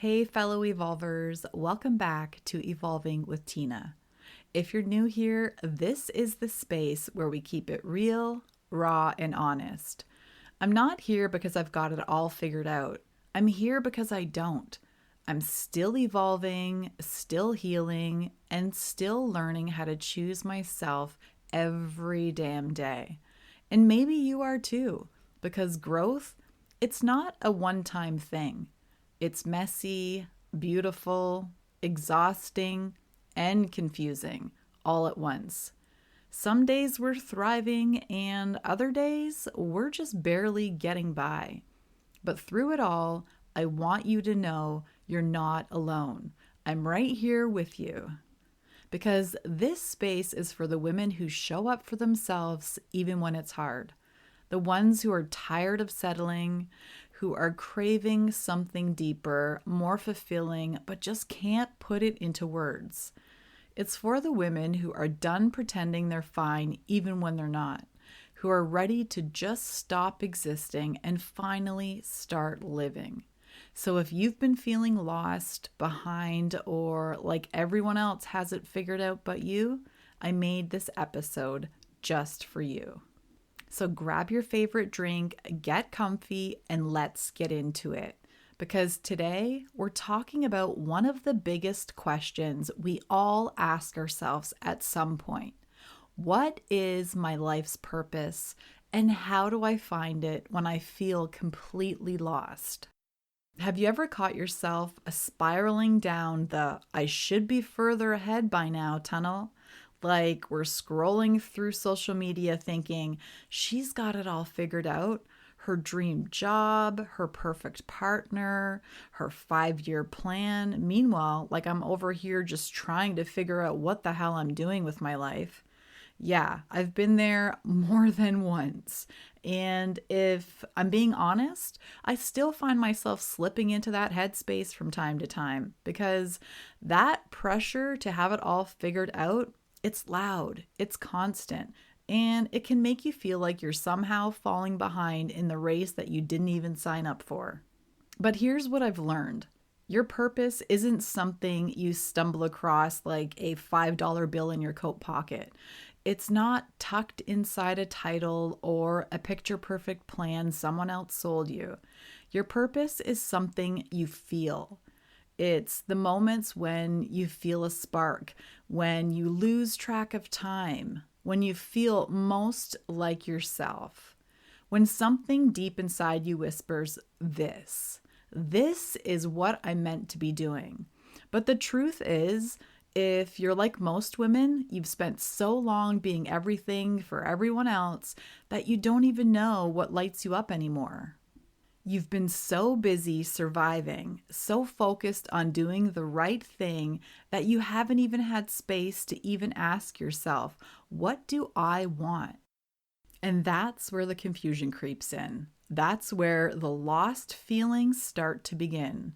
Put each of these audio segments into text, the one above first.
Hey, fellow evolvers, welcome back to Evolving with Tina. If you're new here, this is the space where we keep it real, raw, and honest. I'm not here because I've got it all figured out. I'm here because I don't. I'm still evolving, still healing, and still learning how to choose myself every damn day. And maybe you are too, because growth, it's not a one-time thing. It's messy, beautiful, exhausting, and confusing all at once. Some days we're thriving, and other days we're just barely getting by. But through it all, I want you to know you're not alone. I'm right here with you. Because this space is for the women who show up for themselves even when it's hard. The ones who are tired of settling, who are craving something deeper, more fulfilling, but just can't put it into words. It's for the women who are done pretending they're fine even when they're not, who are ready to just stop existing and finally start living. So if you've been feeling lost, behind, or like everyone else has it figured out but you, I made this episode just for you. So grab your favorite drink, get comfy, and let's get into it. Because today we're talking about one of the biggest questions we all ask ourselves at some point. What is my life's purpose, and how do I find it when I feel completely lost? Have you ever caught yourself spiraling down the I should be further ahead by now tunnel? Like we're scrolling through social media thinking she's got it all figured out. Her dream job, her perfect partner, her 5-year plan. Meanwhile, like I'm over here just trying to figure out what the hell I'm doing with my life. Yeah, I've been there more than once. And if I'm being honest, I still find myself slipping into that headspace from time to time because that pressure to have it all figured out, it's loud, it's constant, and it can make you feel like you're somehow falling behind in the race that you didn't even sign up for. But here's what I've learned. Your purpose isn't something you stumble across like a $5 bill in your coat pocket. It's not tucked inside a title or a picture-perfect plan someone else sold you. Your purpose is something you feel. It's the moments when you feel a spark, when you lose track of time, when you feel most like yourself, when something deep inside you whispers, this is what I'm meant to be doing. But the truth is, if you're like most women, you've spent so long being everything for everyone else that you don't even know what lights you up anymore. You've been so busy surviving, so focused on doing the right thing that you haven't even had space to even ask yourself, what do I want? And that's where the confusion creeps in. That's where the lost feelings start to begin.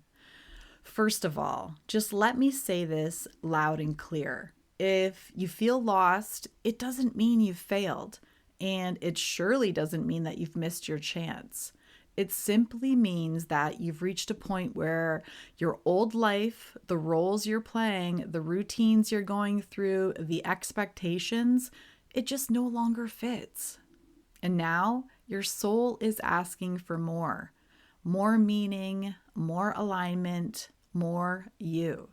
First of all, just let me say this loud and clear. If you feel lost, it doesn't mean you've failed, and it surely doesn't mean that you've missed your chance. It simply means that you've reached a point where your old life, the roles you're playing, the routines you're going through, the expectations, it just no longer fits. And now your soul is asking for more. More meaning, more alignment, more you.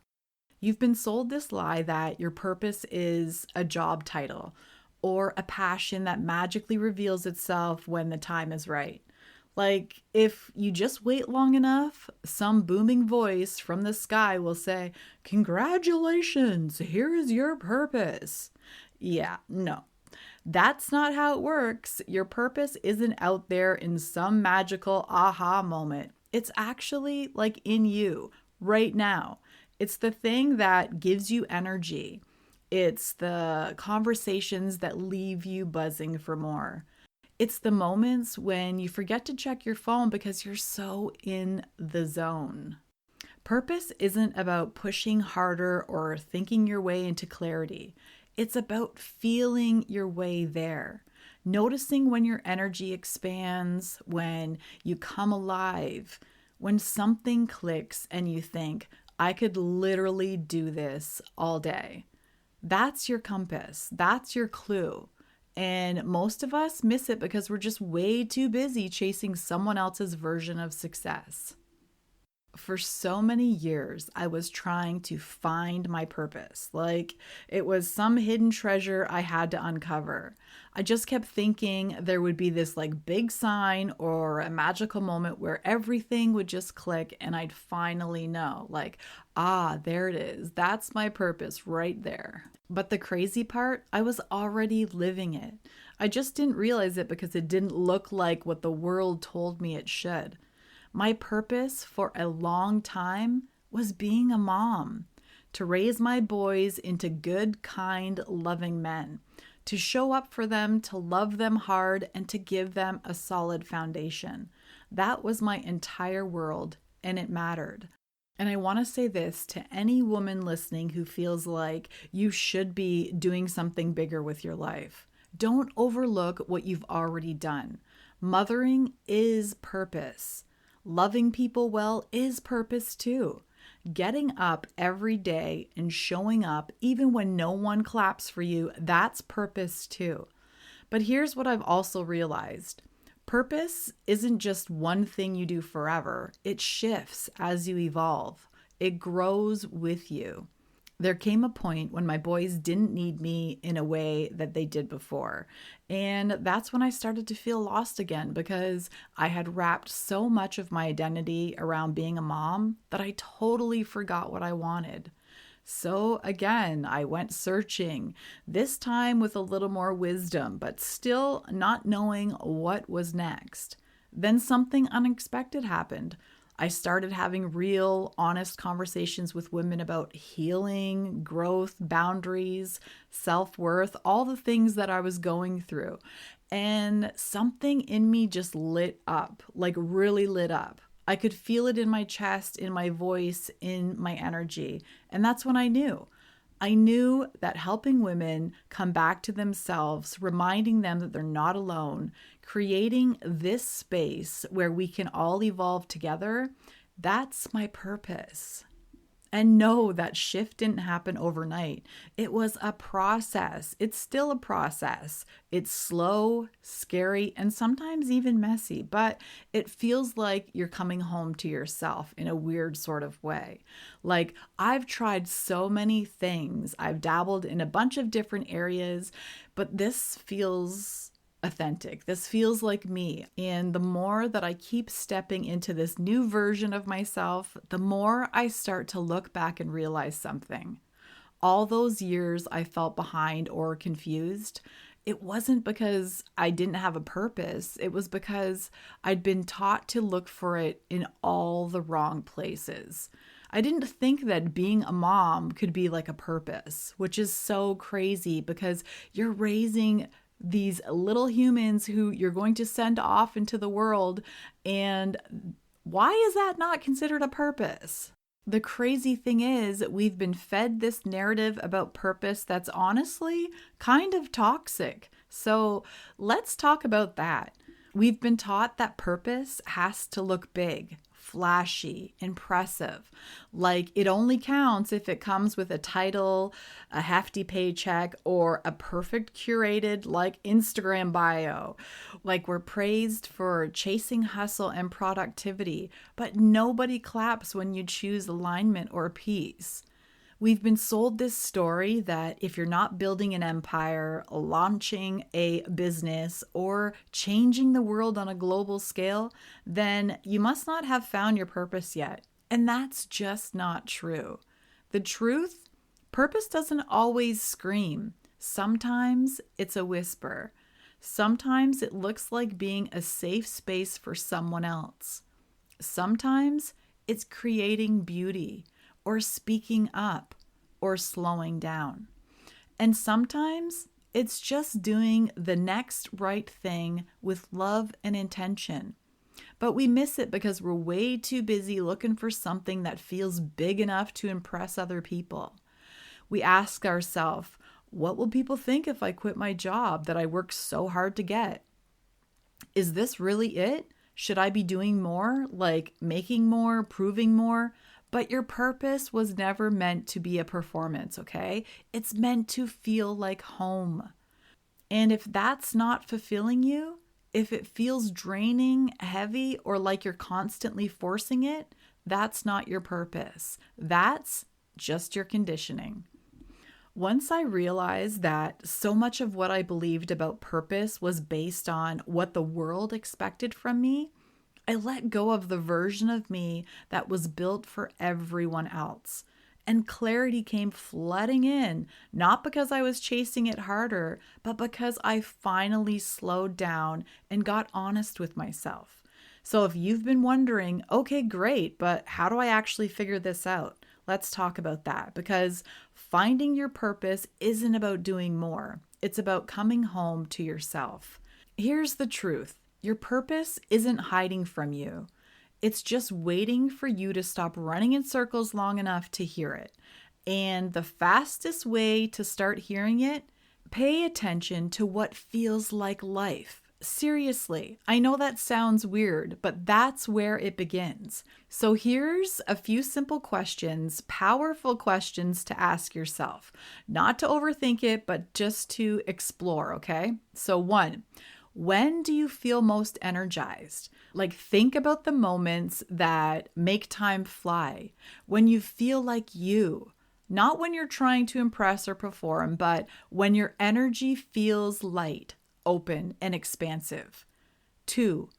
You've been sold this lie that your purpose is a job title or a passion that magically reveals itself when the time is right. Like, if you just wait long enough, some booming voice from the sky will say, "Congratulations, here is your purpose." Yeah, no. That's not how it works. Your purpose isn't out there in some magical aha moment. It's actually like in you right now. It's the thing that gives you energy. It's the conversations that leave you buzzing for more. It's the moments when you forget to check your phone because you're so in the zone. Purpose isn't about pushing harder or thinking your way into clarity. It's about feeling your way there. Noticing when your energy expands, when you come alive, When something clicks and you think, I could literally do this all day. That's your compass. That's your clue. And most of us miss it because we're just way too busy chasing someone else's version of success. For so many years, I was trying to find my purpose. Like it was some hidden treasure I had to uncover. I just kept thinking there would be this like big sign or a magical moment where everything would just click and I'd finally know, like, there it is. That's my purpose right there. But the crazy part, I was already living it. I just didn't realize it because it didn't look like what the world told me it should. My purpose for a long time was being a mom, to raise my boys into good, kind, loving men, to show up for them, to love them hard, and to give them a solid foundation. That was my entire world, and it mattered. And I want to say this to any woman listening who feels like you should be doing something bigger with your life. Don't overlook what you've already done. Mothering is purpose. Loving people well is purpose too. Getting up every day and showing up even when no one claps for you, that's purpose too. But here's what I've also realized. Purpose isn't just one thing you do forever. It shifts as you evolve. It grows with you. There came a point when my boys didn't need me in a way that they did before. And that's when I started to feel lost again because I had wrapped so much of my identity around being a mom that I totally forgot what I wanted. So again, I went searching, this time with a little more wisdom, but still not knowing what was next. Then something unexpected happened. I started having real, honest conversations with women about healing, growth, boundaries, self-worth, all the things that I was going through. And something in me just lit up, like really lit up. I could feel it in my chest, in my voice, in my energy. And that's when I knew. I knew that helping women come back to themselves, reminding them that they're not alone, creating this space where we can all evolve together, that's my purpose. And no, that shift didn't happen overnight. It was a process. It's still a process. It's slow, scary, and sometimes even messy, but it feels like you're coming home to yourself in a weird sort of way. Like I've tried so many things. I've dabbled in a bunch of different areas, but this feels authentic. This feels like me. And the more that I keep stepping into this new version of myself, the more I start to look back and realize something. All those years I felt behind or confused, it wasn't because I didn't have a purpose. It was because I'd been taught to look for it in all the wrong places. I didn't think that being a mom could be like a purpose, which is so crazy because you're raising these little humans who you're going to send off into the world. And why is that not considered a purpose? The crazy thing is, we've been fed this narrative about purpose that's honestly kind of toxic. So let's talk about that. We've been taught that purpose has to look big, flashy, impressive. Like it only counts if it comes with a title, a hefty paycheck, or a perfect curated like Instagram bio. Like we're praised for chasing hustle and productivity, but nobody claps when you choose alignment or peace. We've been sold this story that if you're not building an empire, launching a business, or changing the world on a global scale, then you must not have found your purpose yet. And that's just not true. The truth, purpose doesn't always scream. Sometimes it's a whisper. Sometimes it looks like being a safe space for someone else. Sometimes it's creating beauty, or speaking up, or slowing down. And sometimes it's just doing the next right thing with love and intention. But we miss it because we're way too busy looking for something that feels big enough to impress other people. We ask ourselves, what will people think if I quit my job that I worked so hard to get? Is this really it? Should I be doing more, like making more, proving more? But your purpose was never meant to be a performance, okay? It's meant to feel like home. And if that's not fulfilling you, if it feels draining, heavy, or like you're constantly forcing it, that's not your purpose. That's just your conditioning. Once I realized that so much of what I believed about purpose was based on what the world expected from me, I let go of the version of me that was built for everyone else. And clarity came flooding in, not because I was chasing it harder, but because I finally slowed down and got honest with myself. So if you've been wondering, okay, great, but how do I actually figure this out? Let's talk about that, because finding your purpose isn't about doing more. It's about coming home to yourself. Here's the truth. Your purpose isn't hiding from you. It's just waiting for you to stop running in circles long enough to hear it. And the fastest way to start hearing it, pay attention to what feels like life. Seriously, I know that sounds weird, but that's where it begins. So here's a few simple questions, powerful questions to ask yourself. Not to overthink it, but just to explore, okay? So 1, when do you feel most energized? Like, think about the moments that make time fly. When you feel like you, not when you're trying to impress or perform, but when your energy feels light, open, and expansive. 2,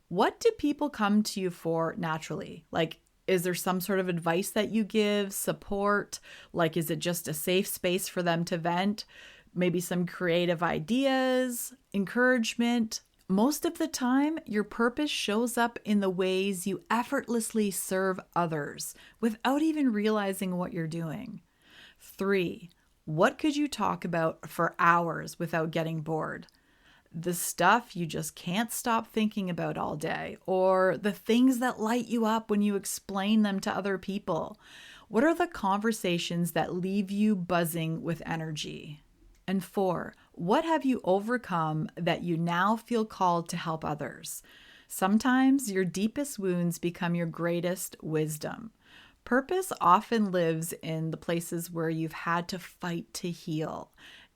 what do people come to you for naturally? Like, is there some sort of advice that you give, support? Like, is it just a safe space for them to vent? Maybe some creative ideas, encouragement. Most of the time, your purpose shows up in the ways you effortlessly serve others without even realizing what you're doing. 3, what could you talk about for hours without getting bored? The stuff you just can't stop thinking about all day, or the things that light you up when you explain them to other people. What are the conversations that leave you buzzing with energy? And 4, what have you overcome that you now feel called to help others? Sometimes your deepest wounds become your greatest wisdom. Purpose often lives in the places where you've had to fight to heal.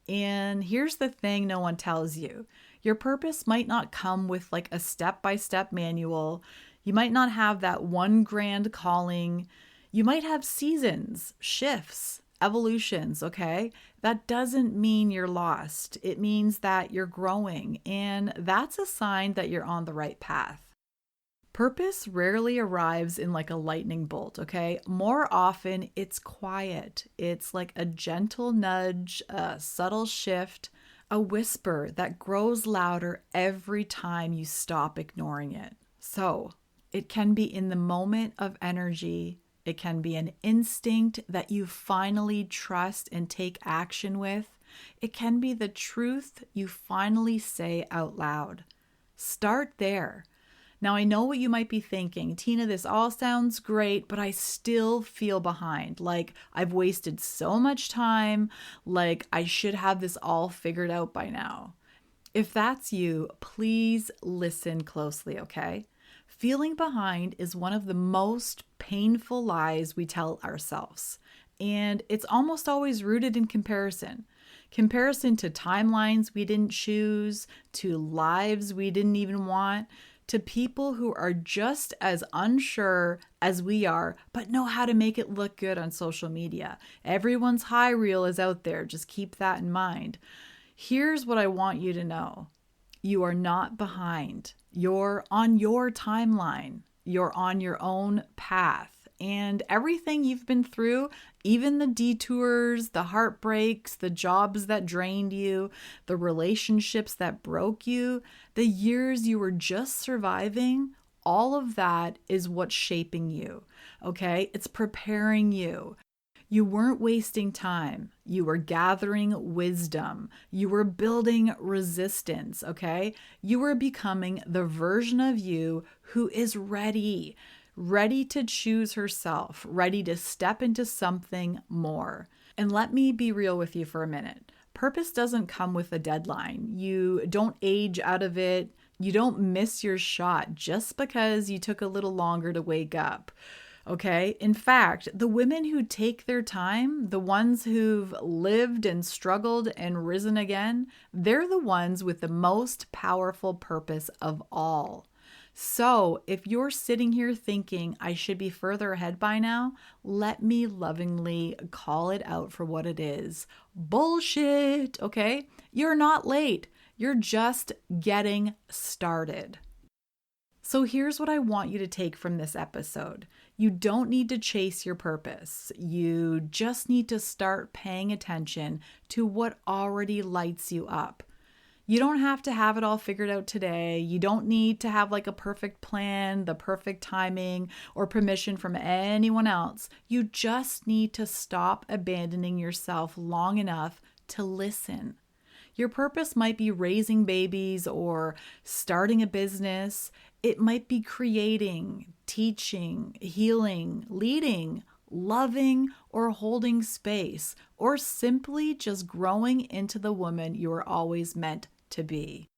And here's the thing no one tells you. Your purpose might not come with like a step-by-step manual. You might not have that one grand calling. You might have seasons, shifts, evolutions, okay? That doesn't mean you're lost. It means that you're growing, and that's a sign that you're on the right path. Purpose rarely arrives in like a lightning bolt, okay? More often, it's quiet. It's like a gentle nudge, a subtle shift, a whisper that grows louder every time you stop ignoring it. So, it can be in the moment of energy. It can be an instinct that you finally trust and take action with. It can be the truth you finally say out loud. Start there. Now, I know what you might be thinking. Tina, this all sounds great, but I still feel behind. Like I've wasted so much time. Like I should have this all figured out by now. If that's you, please listen closely, okay? Feeling behind is one of the most painful lies we tell ourselves. And it's almost always rooted in comparison. Comparison to timelines we didn't choose, to lives we didn't even want, to people who are just as unsure as we are, but know how to make it look good on social media. Everyone's high reel is out there. Just keep that in mind. Here's what I want you to know. You are not behind. You're on your timeline. You're on your own path. And everything you've been through, even the detours, the heartbreaks, the jobs that drained you, the relationships that broke you, the years you were just surviving, all of that is what's shaping you, okay? It's preparing you. You weren't wasting time. You were gathering wisdom. You were building resistance, okay? You were becoming the version of you who is ready to choose herself, ready to step into something more. And let me be real with you for a minute. Purpose doesn't come with a deadline. You don't age out of it. You don't miss your shot just because you took a little longer to wake up. Okay. In fact, the women who take their time, the ones who've lived and struggled and risen again, they're the ones with the most powerful purpose of all. So, if you're sitting here thinking I should be further ahead by now, let me lovingly call it out for what it is. Bullshit, okay? You're not late. You're just getting started. So here's what I want you to take from this episode. You don't need to chase your purpose. You just need to start paying attention to what already lights you up. You don't have to have it all figured out today. You don't need to have like a perfect plan, the perfect timing, or permission from anyone else. You just need to stop abandoning yourself long enough to listen. Your purpose might be raising babies or starting a business. It might be creating, teaching, healing, leading, loving, or holding space, or simply just growing into the woman you were always meant to be.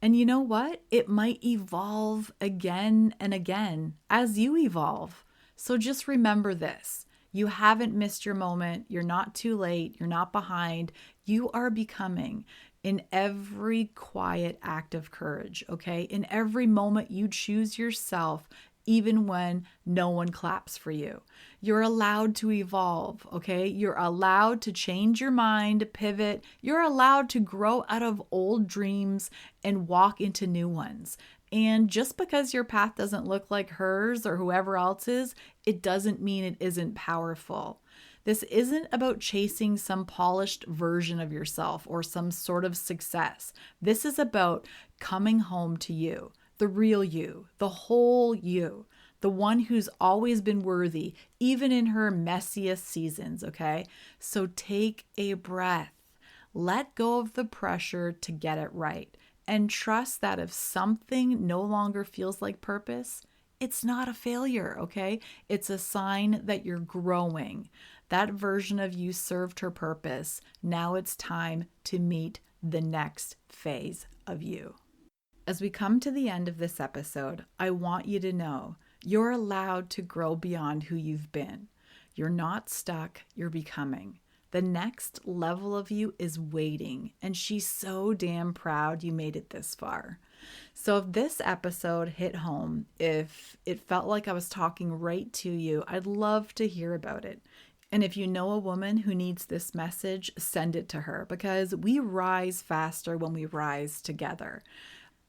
And you know what? It might evolve again and again as you evolve. So just remember this. You haven't missed your moment. You're not too late. You're not behind. You are becoming in every quiet act of courage, okay? In every moment you choose yourself, even when no one claps for you. You're allowed to evolve, okay? You're allowed to change your mind, pivot. You're allowed to grow out of old dreams and walk into new ones. And just because your path doesn't look like hers or whoever else's, it doesn't mean it isn't powerful. This isn't about chasing some polished version of yourself or some sort of success. This is about coming home to you, the real you, the whole you, the one who's always been worthy, even in her messiest seasons, okay? So take a breath. Let go of the pressure to get it right. And trust that if something no longer feels like purpose, it's not a failure, okay? It's a sign that you're growing. That version of you served her purpose. Now it's time to meet the next phase of you. As we come to the end of this episode, I want you to know you're allowed to grow beyond who you've been. You're not stuck, you're becoming. The next level of you is waiting, and she's so damn proud you made it this far. So if this episode hit home, if it felt like I was talking right to you, I'd love to hear about it. And if you know a woman who needs this message, send it to her, because we rise faster when we rise together.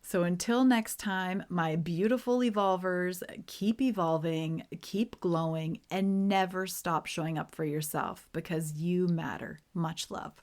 So until next time, my beautiful evolvers, keep evolving, keep glowing, and never stop showing up for yourself, because you matter. Much love.